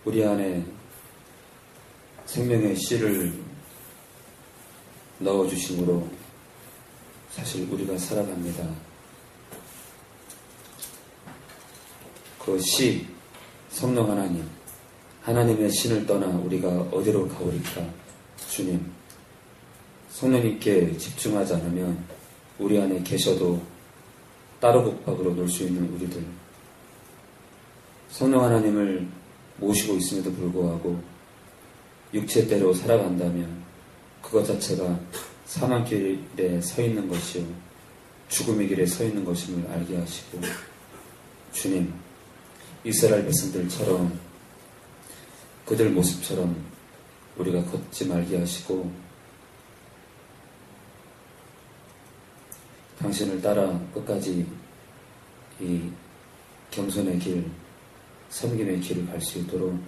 우리 안에 생명의 씨를 넣어주심으로 사실 우리가 살아갑니다. 그 씨, 성령 하나님, 하나님의 신을 떠나 우리가 어디로 가오리까? 주님, 성령님께 집중하지 않으면 우리 안에 계셔도 따로 국밥으로 놀 수 있는 우리들, 성령 하나님을 모시고 있음에도 불구하고 육체대로 살아간다면 그것 자체가 사망길에 서 있는 것이요 죽음의 길에 서 있는 것임을 알게 하시고, 주님, 이스라엘 백성들처럼 그들 모습처럼 우리가 걷지 말게 하시고 당신을 따라 끝까지 이 겸손의 길, 섬김의 길을 갈 수 있도록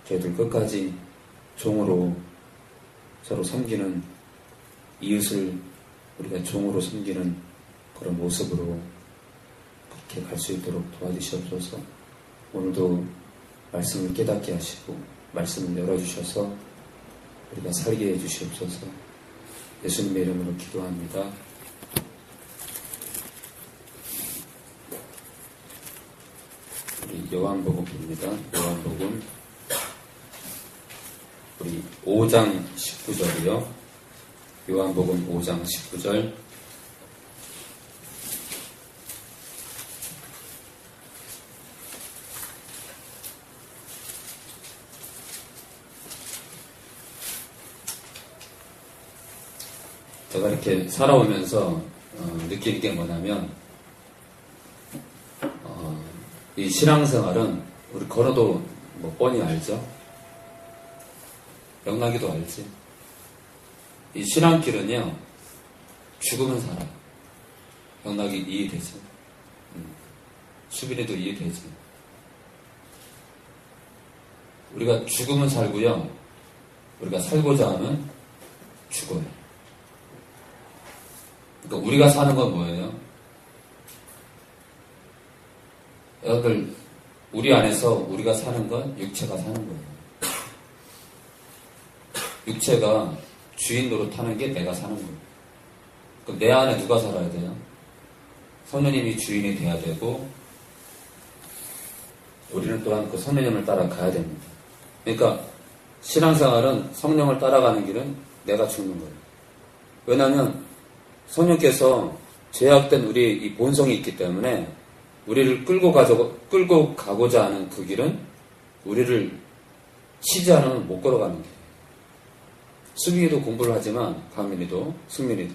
저희들 끝까지 종으로 서로 섬기는, 이웃을 우리가 종으로 섬기는 그런 모습으로 그렇게 갈 수 있도록 도와주시옵소서. 오늘도 말씀을 깨닫게 하시고 말씀을 열어주셔서 우리가 살게 해주시옵소서. 예수님의 이름으로 기도합니다. 우리 요한복음입니다. 요한복음 우리 5장 19절이요. 요한복음 5장 19절. 제가 이렇게 살아오면서 느끼는 게 뭐냐면 이 신앙생활은 우리 걸어도 뭐 뻔히 알죠. 영락이도 알지. 이 신앙길은요, 죽으면 살아요. 영락이 이해되지. 수빈이도 이해되지. 우리가 죽으면 살고요, 우리가 살고자 하면 죽어요. 그러니까 우리가 사는 건 뭐예요? 여러분들, 우리 안에서 우리가 사는 건 육체가 사는 거예요. 육체가 주인 노릇하는 게 내가 사는 거예요. 그럼 내 안에 누가 살아야 돼요? 성령님이 주인이 돼야 되고, 우리는 또한 그 성령님을 따라가야 됩니다. 그러니까 신앙생활은 성령을 따라가는 길은 내가 죽는 거예요. 왜냐하면 성령께서 죄악된 우리의 이 본성이 있기 때문에 우리를 끌고 가고자 하는 그 길은 우리를 치지 않으면 못 걸어가는 길이에요. 수빈이도 공부를 하지만 강민이도 승민이도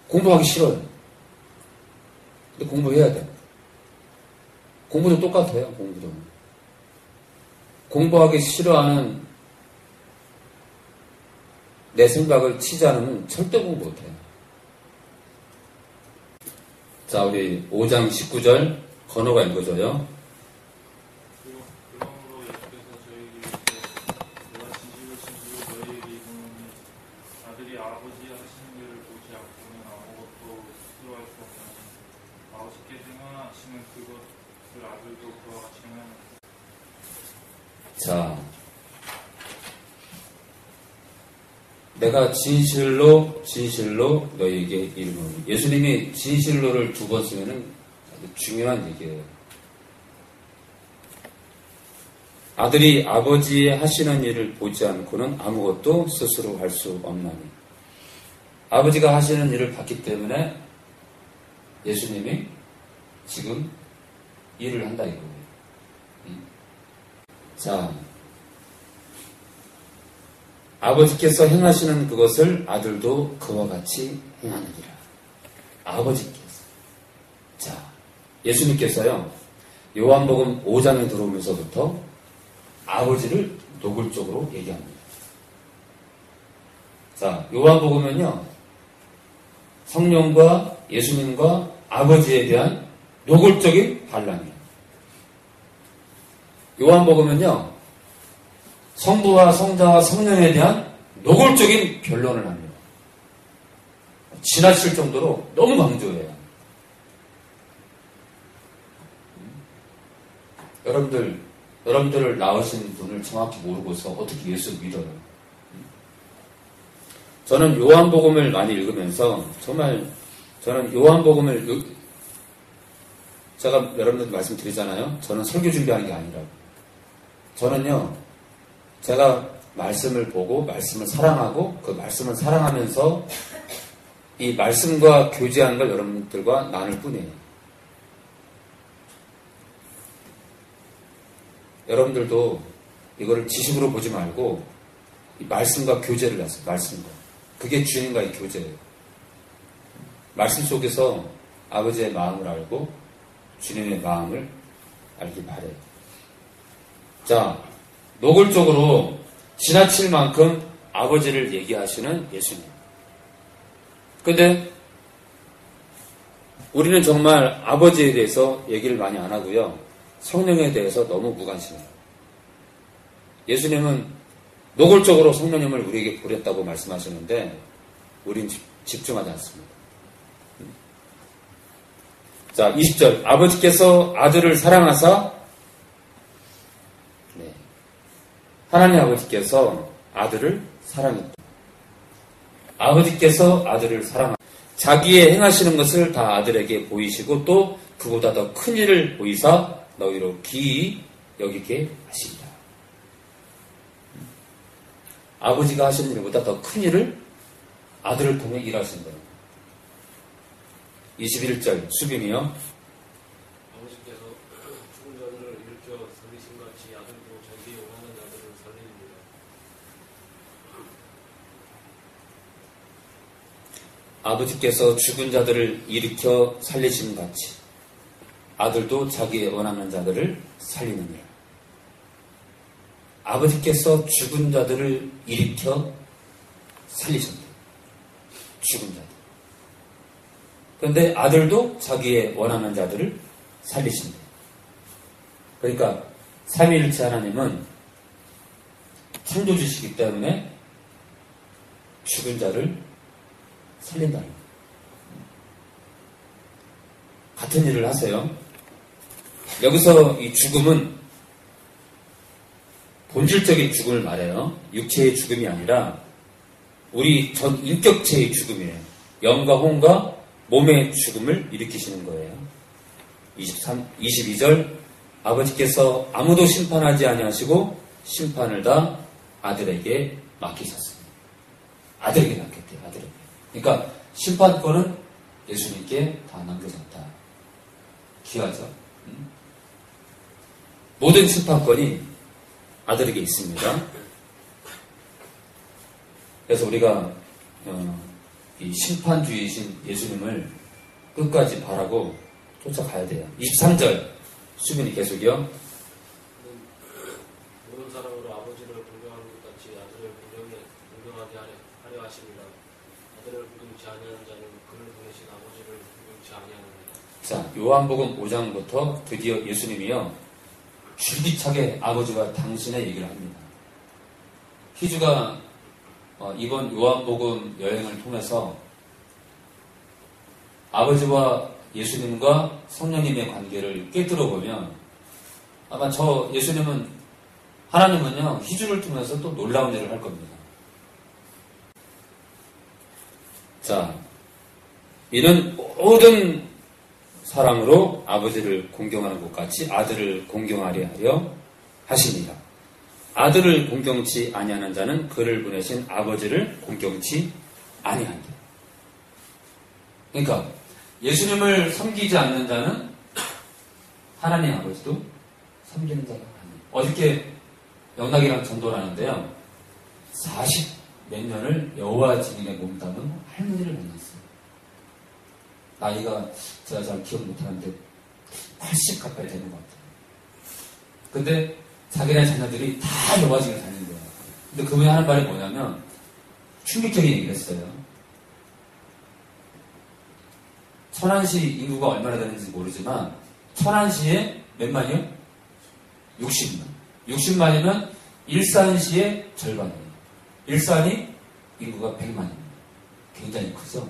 공부하기 싫어요. 근데 공부해야 돼. 공부도 똑같아요. 공부도 공부하기 싫어하는 내 생각을 치지 않으면 절대 공부 못해요. 자, 우리 5장 19절 건호가 읽어줘요. 그러므로 예수께서 저희에게 이르시되 내가 진실로 너희에게 이르노니 아들이 아버지 하시는 일을 보지 않고는 아무것도 스스로 할 수 없나니 아버지께 행하시는 그것을 아들도 그와 같이 행하느니라. 자, 내가 진실로 너희에게 이르노니. 예수님이 진실로를 두 번 쓰면은 아주 중요한 얘기예요. 아들이 아버지 하시는 일을 보지 않고는 아무것도 스스로 할 수 없나니. 아버지가 하시는 일을 봤기 때문에 예수님이 지금 일을 한다 이거예요. 자, 아버지께서 행하시는 그것을 아들도 그와 같이 행하느니라. 아버지께서. 자, 예수님께서요, 요한복음 5장에 들어오면서부터 아버지를 노골적으로 얘기합니다. 자, 요한복음은요, 성령과 예수님과 아버지에 대한 노골적인 반란이에요. 요한복음은요, 성부와 성자와 성령에 대한 노골적인 변론을 합니다. 지나칠 정도로 너무 강조해요. 여러분들, 여러분들을 낳으신 분을 정확히 모르고서 어떻게 예수 믿어요? 저는 요한복음을 많이 읽으면서 정말 저는 요한복음을 제가 여러분들 말씀드리잖아요. 저는 설교 준비하는 게 아니라고. 저는요, 제가 말씀을 보고 말씀을 사랑하고 그 말씀을 사랑하면서 이 말씀과 교제하는 걸 여러분들과 나눌 뿐이에요. 여러분들도 이거를 지식으로 보지 말고 이 말씀과 교제를 하세요. 말씀과. 그게 주님과의 교제예요. 말씀 속에서 아버지의 마음을 알고 주님의 마음을 알기 바래요. 자, 노골적으로 지나칠 만큼 아버지를 얘기하시는 예수님. 근데 우리는 정말 아버지에 대해서 얘기를 많이 안 하고요. 성령에 대해서 너무 무관심해요. 예수님은 노골적으로 성령님을 우리에게 보냈다고 말씀하시는데 우린 집중하지 않습니다. 자, 20절. 아버지께서 아들을 사랑하사, 하나님 아버지께서 아들을 사랑했다. 아버지께서 아들을 사랑하사 자기의 행하시는 것을 다 아들에게 보이시고 또 그보다 더 큰 일을 보이사 너희로 기이 여기게 하시리라. 아버지가 하시는 일보다 더 큰 일을 아들을 통해 일하신 거예요. 21절 수빈이요. 아버지께서 죽은 자들을 일으켜 살리신 같이 아들도 자기의 원하는 자들을 살리느니라. 아버지께서 죽은 자들을 일으켜 살리신 같이 아들도 자기의 원하는 자들을 살리느니라. 아버지께서 죽은 자들을 일으켜 살리셨다. 죽은 자들. 그런데 아들도 자기의 원하는 자들을 살리신다. 그러니까 삼위일체 하나님은 창조주시기 때문에 죽은 자를 살린다는 거예요. 같은 일을 하세요. 여기서 이 죽음은 본질적인 죽음을 말해요. 육체의 죽음이 아니라 우리 전 인격체의 죽음이에요. 영과 혼과 몸의 죽음을 일으키시는 거예요. 22절 아버지께서 아무도 심판하지 아니하시고 심판을 다 아들에게 맡기셨습니다. 아들에게 맡겼대요. 아들에게. 그러니까 심판권은 예수님께 다 남겨졌다. 귀하죠? 모든 심판권이 아들에게 있습니다. 그래서 우리가 이 심판주의이신 예수님을 끝까지 바라고 쫓아가야 돼요. 23절 수빈이 계속이요. 모든 사람으로 아버지를 공경하는 것 같이 아들을 공경하게 하려 하십니다. 아들을 부둥치 아니하는 자는 그를 보내신 아버지를 부둥치 아니하느니라. 자, 요한복음 5장부터 드디어 예수님이요 줄기차게 아버지와 당신의 얘기를 합니다. 희주가 이번 요한복음 여행을 통해서 아버지와 예수님과 성령님의 관계를 깨뜨려 보면 아마 예수님은 하나님은요 희주를 통해서 또 놀라운 일을 할 겁니다. 자, 이는 모든 사랑으로 아버지를 공경하는 것 같이 아들을 공경하려 하려 하십니다. 아들을 공경치 아니하는 자는 그를 보내신 아버지를 공경치 아니한다. 그러니까 예수님을 섬기지 않는 자는 하나님 아버지도 섬기는 자가 아니에요. 어저께 영락이랑 전도를 하는데요. 40 몇 년을 여호와 증인에 몸담은 할머니를 만났어요. 나이가 제가 잘 기억 못하는데 80 가까이 되는 것 같아요. 근데 자기네 자녀들이 다 여호와 증인을 다니는 거예요. 근데 그분이 하는 말이 뭐냐면 충격적인 얘기를 했어요. 천안시 인구가 얼마나 되는지 모르지만 천안시에 몇 만이요? 60만. 60만이면 일산시의 절반이에요. 일산이 인구가 100만입니다. 굉장히 크죠?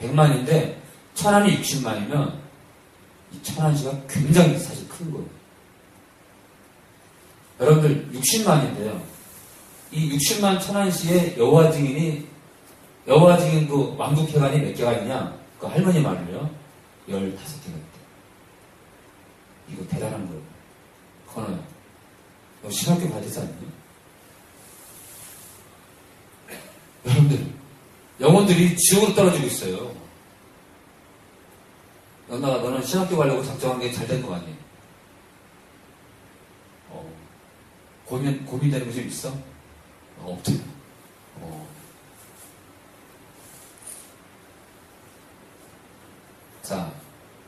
100만인데 천안이 60만이면 이 천안시가 굉장히 사실 큰 거예요. 여러분들 60만인데요. 이 60만 천안시에 여호와 증인 그 왕국회관이 몇 개가 있냐? 그 할머니 말로요. 15개가 있대. 이거 대단한 거예요. 건어야. 너 신학교 가야 되지 않니? 여러분들, 영혼들이 지옥으로 떨어지고 있어요. 연나가 너는 신학교 가려고 작정한 게 잘 된 거 아니에요? 고민되는 거 좀 있어? 없대. 자,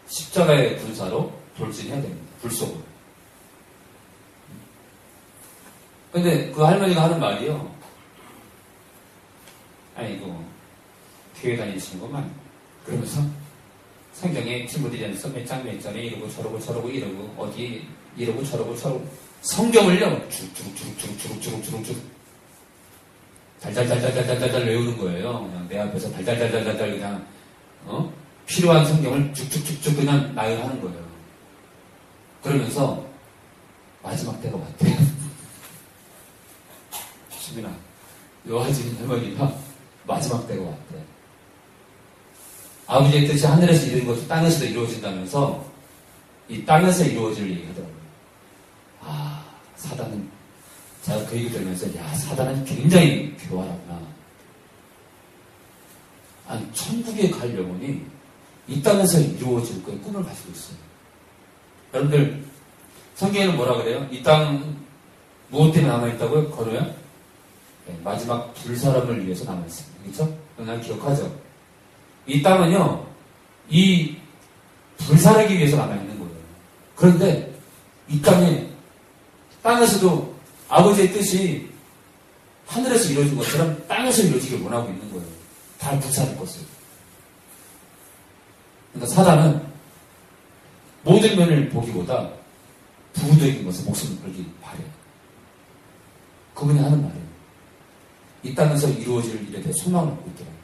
십자가의 군사로 돌진해야 됩니다. 불 속으로. 근데 그 할머니가 하는 말이요. 아이고, 교회 다니시는구만. 그러면서 성경에 친구들이 앉아서 몇 장에 이러고 저러고 이러고 어디 이러고 저러고 성경을요 주룩주룩 달달달달달달달 외우는 거예요. 그냥 내 앞에서 달달달달달 그냥 필요한 성경을 쭉쭉쭉쭉 그냥 나열하는 거예요. 그러면서 마지막 때가 왔대요. 수빈아, 여하진 할머니가 마지막 때가 왔대. 아버지의 뜻이 하늘에서 이루어진 것이 땅에서도 이루어진다면서 이 땅에서 이루어질 얘기하더라고요. 사단은, 제가 그 얘기 들으면서 사단은 굉장히 교활하구나. 아니, 천국에 갈 영혼이 이 땅에서 이루어질 거에 꿈을 가지고 있어요. 여러분들, 성경에는 뭐라 그래요? 이 땅 무엇 때문에 남아있다고요? 걸어요? 네, 마지막 불 사람을 위해서 남아있습니다. 그렇죠? 난 기억하죠? 이 땅은요, 이 불사르기 위해서 남아있는 거예요. 그런데 이 땅에서도 아버지의 뜻이 하늘에서 이루어진 것처럼 땅에서 이루어지길 원하고 있는 거예요. 다 불사를 것을. 그러니까 사단은 모든 면을 보기보다 부분적인 것에 목숨을 걸기 바래요. 그분이 하는 말이에요. 이 땅에서 이루어질 일에 대해 소망을 갖고 있더라고요.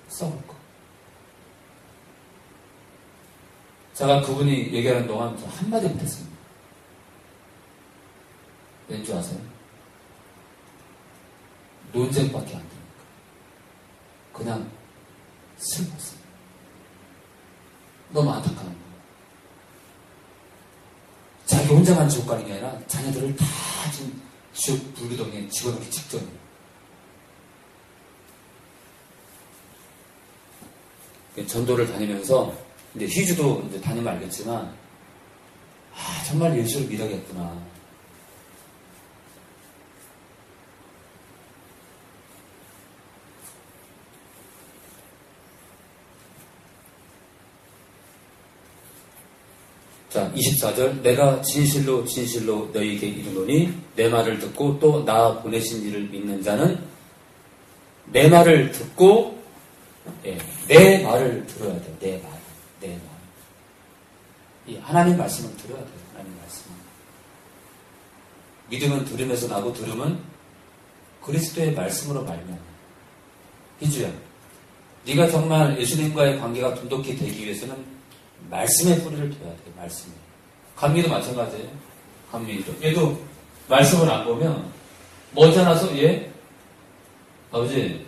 싸울 거. 제가 그분이 얘기하는 동안 저 한마디 못했습니다. 왠지 아세요? 논쟁밖에 안 되니까. 그냥 슬펐어요. 너무 안타까운 거예요. 자기 혼자만 지옥 가는 게 아니라 자녀들을 다 지금 지옥 불구덩이에 집어넣기 직전이에요. 전도를 다니면서 이제 휘주도 이제 다니면 알겠지만 정말 예수를 믿어야겠구나. 자, 24절. 내가 진실로 너희에게 이르노니 내 말을 듣고 또 나 보내신 이를 믿는 자는 내 말을 듣고 내 말을 들어야 돼요. 내 말. 이 하나님 말씀을 들어야 돼요. 하나님 말씀. 믿음은 들음에서 나고 들음은 그리스도의 말씀으로 말미암아. 희주야, 네가 정말 예수님과의 관계가 돈독히 되기 위해서는 말씀의 뿌리를 둬야 돼요. 말씀에. 감미도 마찬가지예요. 감미도. 얘도 말씀을 안 보면 머지않아서 얘 아버지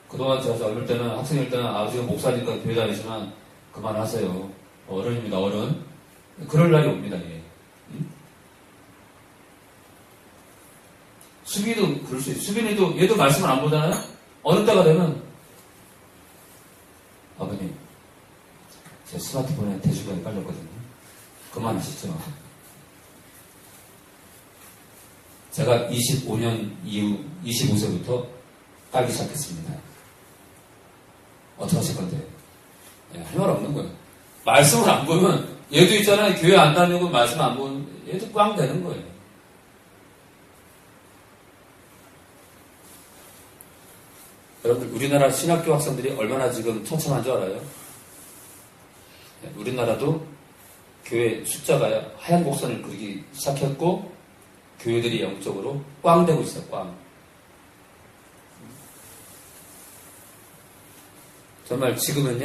그동안 제가 젊을 때는 학생일 때는 아버지가 목사니까 교회 다니지만 그만하세요. 어른입니다. 어른. 그럴 날이 옵니다. 얘. 수빈이도 그럴 수 있어요. 수빈이도 얘도 말씀을 안 보잖아요. 어느 때가 되면 아버님 제 스마트폰에 대중가에 깔렸거든요. 그만하시죠. 제가 25년 이후 25세부터 깔기 시작했습니다. 어떻게 하실 건데? 할 말 없는 거예요. 말씀을 안 보면 얘도 있잖아요. 교회 안 다니고 말씀 안 보면 얘도 꽝 되는 거예요. 여러분들 우리나라 신학교 학생들이 얼마나 지금 처참한 줄 알아요? 우리나라도 교회 숫자가 하얀 곡선을 그리기 시작했고 교회들이 영적으로 꽝 되고 있어요. 꽝. 정말 지금은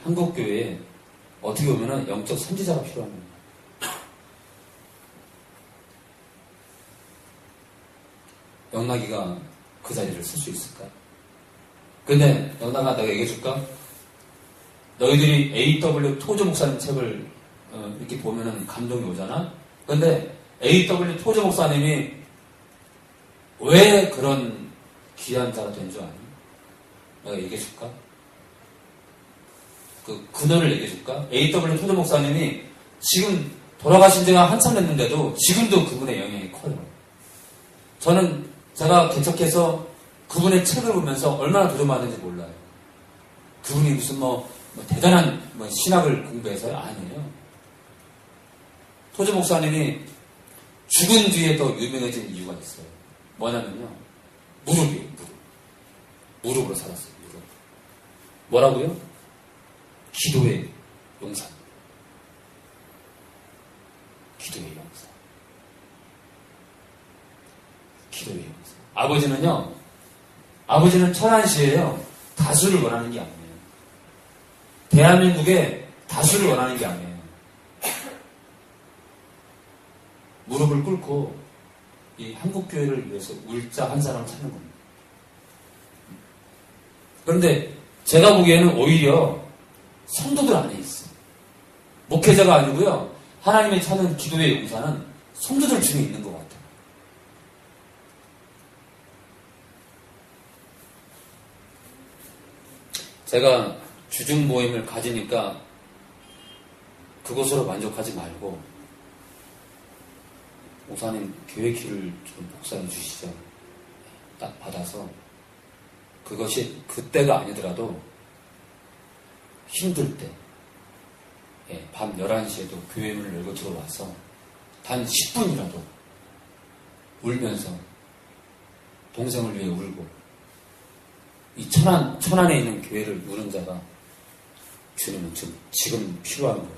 한국 교회에 어떻게 보면 영적 선지자가 필요합니다. 영락이가 그 자리를 쓸 수 있을까? 근데 영락아, 내가 얘기해 줄까? 너희들이 A.W. 토저 목사님 책을 이렇게 보면은 감동이 오잖아? 근데 A.W. 토저 목사님이 왜 그런 귀한 자가 된 줄 아니? 내가 얘기해 줄까? 그 근원을 얘기해 줄까? A.W. 토저 목사님이 지금 돌아가신 지가 한참 됐는데도 지금도 그분의 영향이 커요. 저는 제가 개척해서 그분의 책을 보면서 얼마나 도전받는지 몰라요. 그분이 무슨 대단한 신학을 공부해서요? 아니에요. 토저 목사님이 죽은 뒤에 더 유명해진 이유가 있어요. 뭐냐면요. 무릎이에요, 무릎. 무릎으로 살았어요, 무릎. 뭐라고요? 기도의 용사. 기도의 용사. 기도의 용사. 아버지는 천안시예요. 다수를 원하는 게 아니에요. 대한민국에 다수를 원하는 게 아니에요. 무릎을 꿇고 이 한국교회를 위해서 울자 한 사람을 찾는 겁니다. 그런데 제가 보기에는 오히려 성도들 안에 있어. 목회자가 아니고요. 하나님이 찾는 기도의 용사는 성도들 중에 있는 것 같아요. 제가 주중 모임을 가지니까 그것으로 만족하지 말고 목사님 교회 키를 좀 복사해 주시죠. 딱 받아서 그것이 그때가 아니더라도 힘들 때 밤 11시에도 교회 문을 열고 들어와서 단 10분이라도 울면서 동생을 위해 울고 이 천안에 있는 교회를 우는 자가 주님은 지금 필요한 거예요.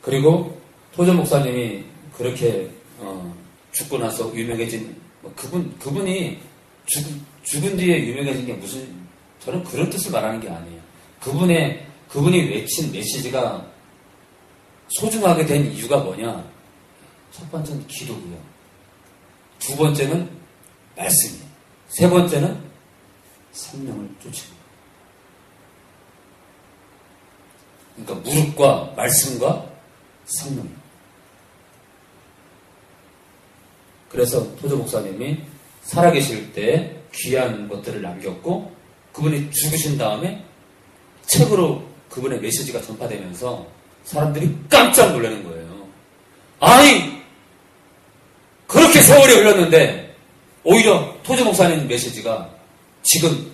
그리고 토저 목사님이 그렇게 죽고 나서 유명해진 그분이 죽은 뒤에 유명해진 게 무슨 저는 그런 뜻을 말하는 게 아니에요. 그분이 외친 메시지가 소중하게 된 이유가 뭐냐? 첫 번째는 기도고요. 두 번째는 말씀이에요. 세 번째는 성령을 쫓는 거예요. 그러니까 무릎과 말씀과 성령. 그래서 토저 목사님이 살아계실 때 귀한 것들을 남겼고 그분이 죽으신 다음에 책으로 그분의 메시지가 전파되면서 사람들이 깜짝 놀라는 거예요. 아니 그렇게 세월이 흘렀는데 오히려 토저 목사님 메시지가 지금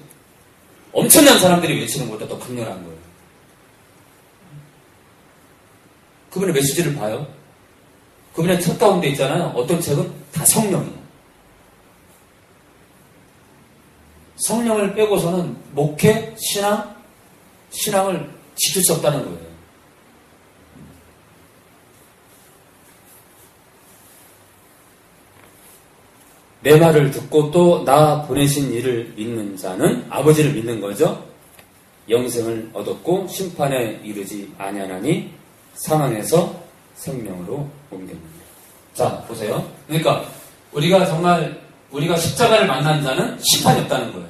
엄청난 사람들이 외치는 것보다 더 강렬한 거예요. 그분의 메시지를 봐요. 그분의 책 가운데 있잖아요. 어떤 책은 다 성령이에요. 성령을 빼고서는 목회, 신앙을 지킬 수 없다는 거예요. 내 말을 듣고 또 나 보내신 이를 믿는 자는 아버지를 믿는 거죠. 영생을 얻었고 심판에 이르지 아니하나니 사망에서 생명으로 옮깁니다. 자, 보세요. 그러니까 우리가 십자가를 만난 자는 심판이 없다는 거예요.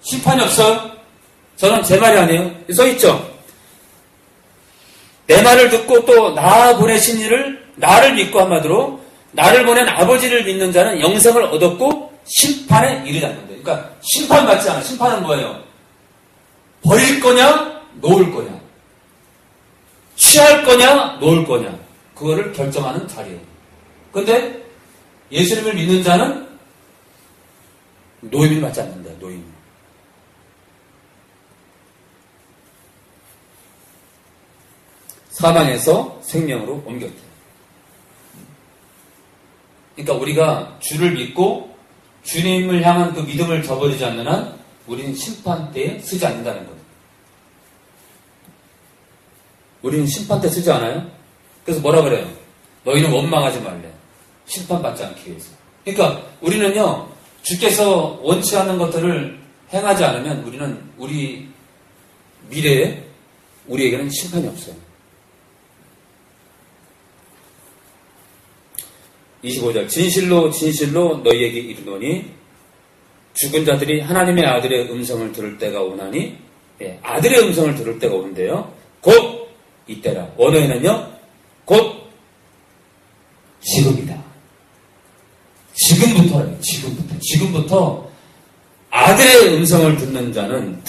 심판이 없어요? 저는 제 말이 아니에요. 써있죠? 내 말을 듣고 또 나 보내신 이를 나를 믿고 한마디로 나를 보낸 아버지를 믿는 자는 영생을 얻었고 심판에 이르지 않는다. 그러니까 심판받지 않아. 심판은 뭐예요? 버릴 거냐 놓을 거냐 취할 거냐 놓을 거냐 그거를 결정하는 자리예요. 근데 예수님을 믿는 자는 노임을 받지 않는다. 노임. 사망에서 생명으로 옮겼다. 그러니까 우리가 주를 믿고 주님을 향한 그 믿음을 저버리지 않는 한 우리는 심판 때에 쓰지 않는다는 거예요. 우리는 심판 때 쓰지 않아요? 그래서 뭐라 그래요? 너희는 원망하지 말래. 심판받지 않기 위해서. 그러니까 우리는요, 주께서 원치 않는 것들을 행하지 않으면 우리는 우리 미래에 우리에게는 심판이 없어요. 25절. 진실로 진실로 너희에게 이르노니 죽은 자들이 하나님의 아들의 음성을 들을 때가 오나니, 예, 아들의 음성을 들을 때가 오는데요. 곧 이때라. 원어에는요, 곧 지금이다. 지금부터 아들의 음성을 듣는 자는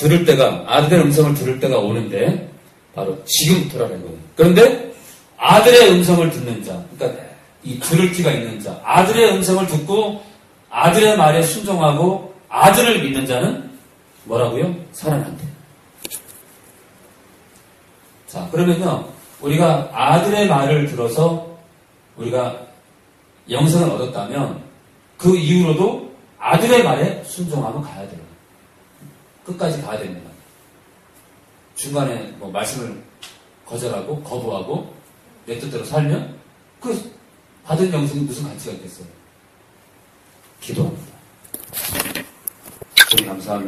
아들의 음성을 들을 때가 오는데, 바로 지금부터라는 거예요. 그런데 아들의 음성을 듣는 자, 그러니까 이 들을 기가 있는 자, 아들의 음성을 듣고 아들의 말에 순종하고 아들을 믿는 자는 뭐라고요? 살아난대. 자, 그러면요, 우리가 아들의 말을 들어서 우리가 영생을 얻었다면 그 이후로도 아들의 말에 순종하면 가야 돼요. 끝까지 가야 됩니다. 중간에 뭐 말씀을 거절하고 거부하고 내 뜻대로 살면 그 받은 영생이 무슨 가치가 있겠어요? 기도합니다. 우리 감사합니다.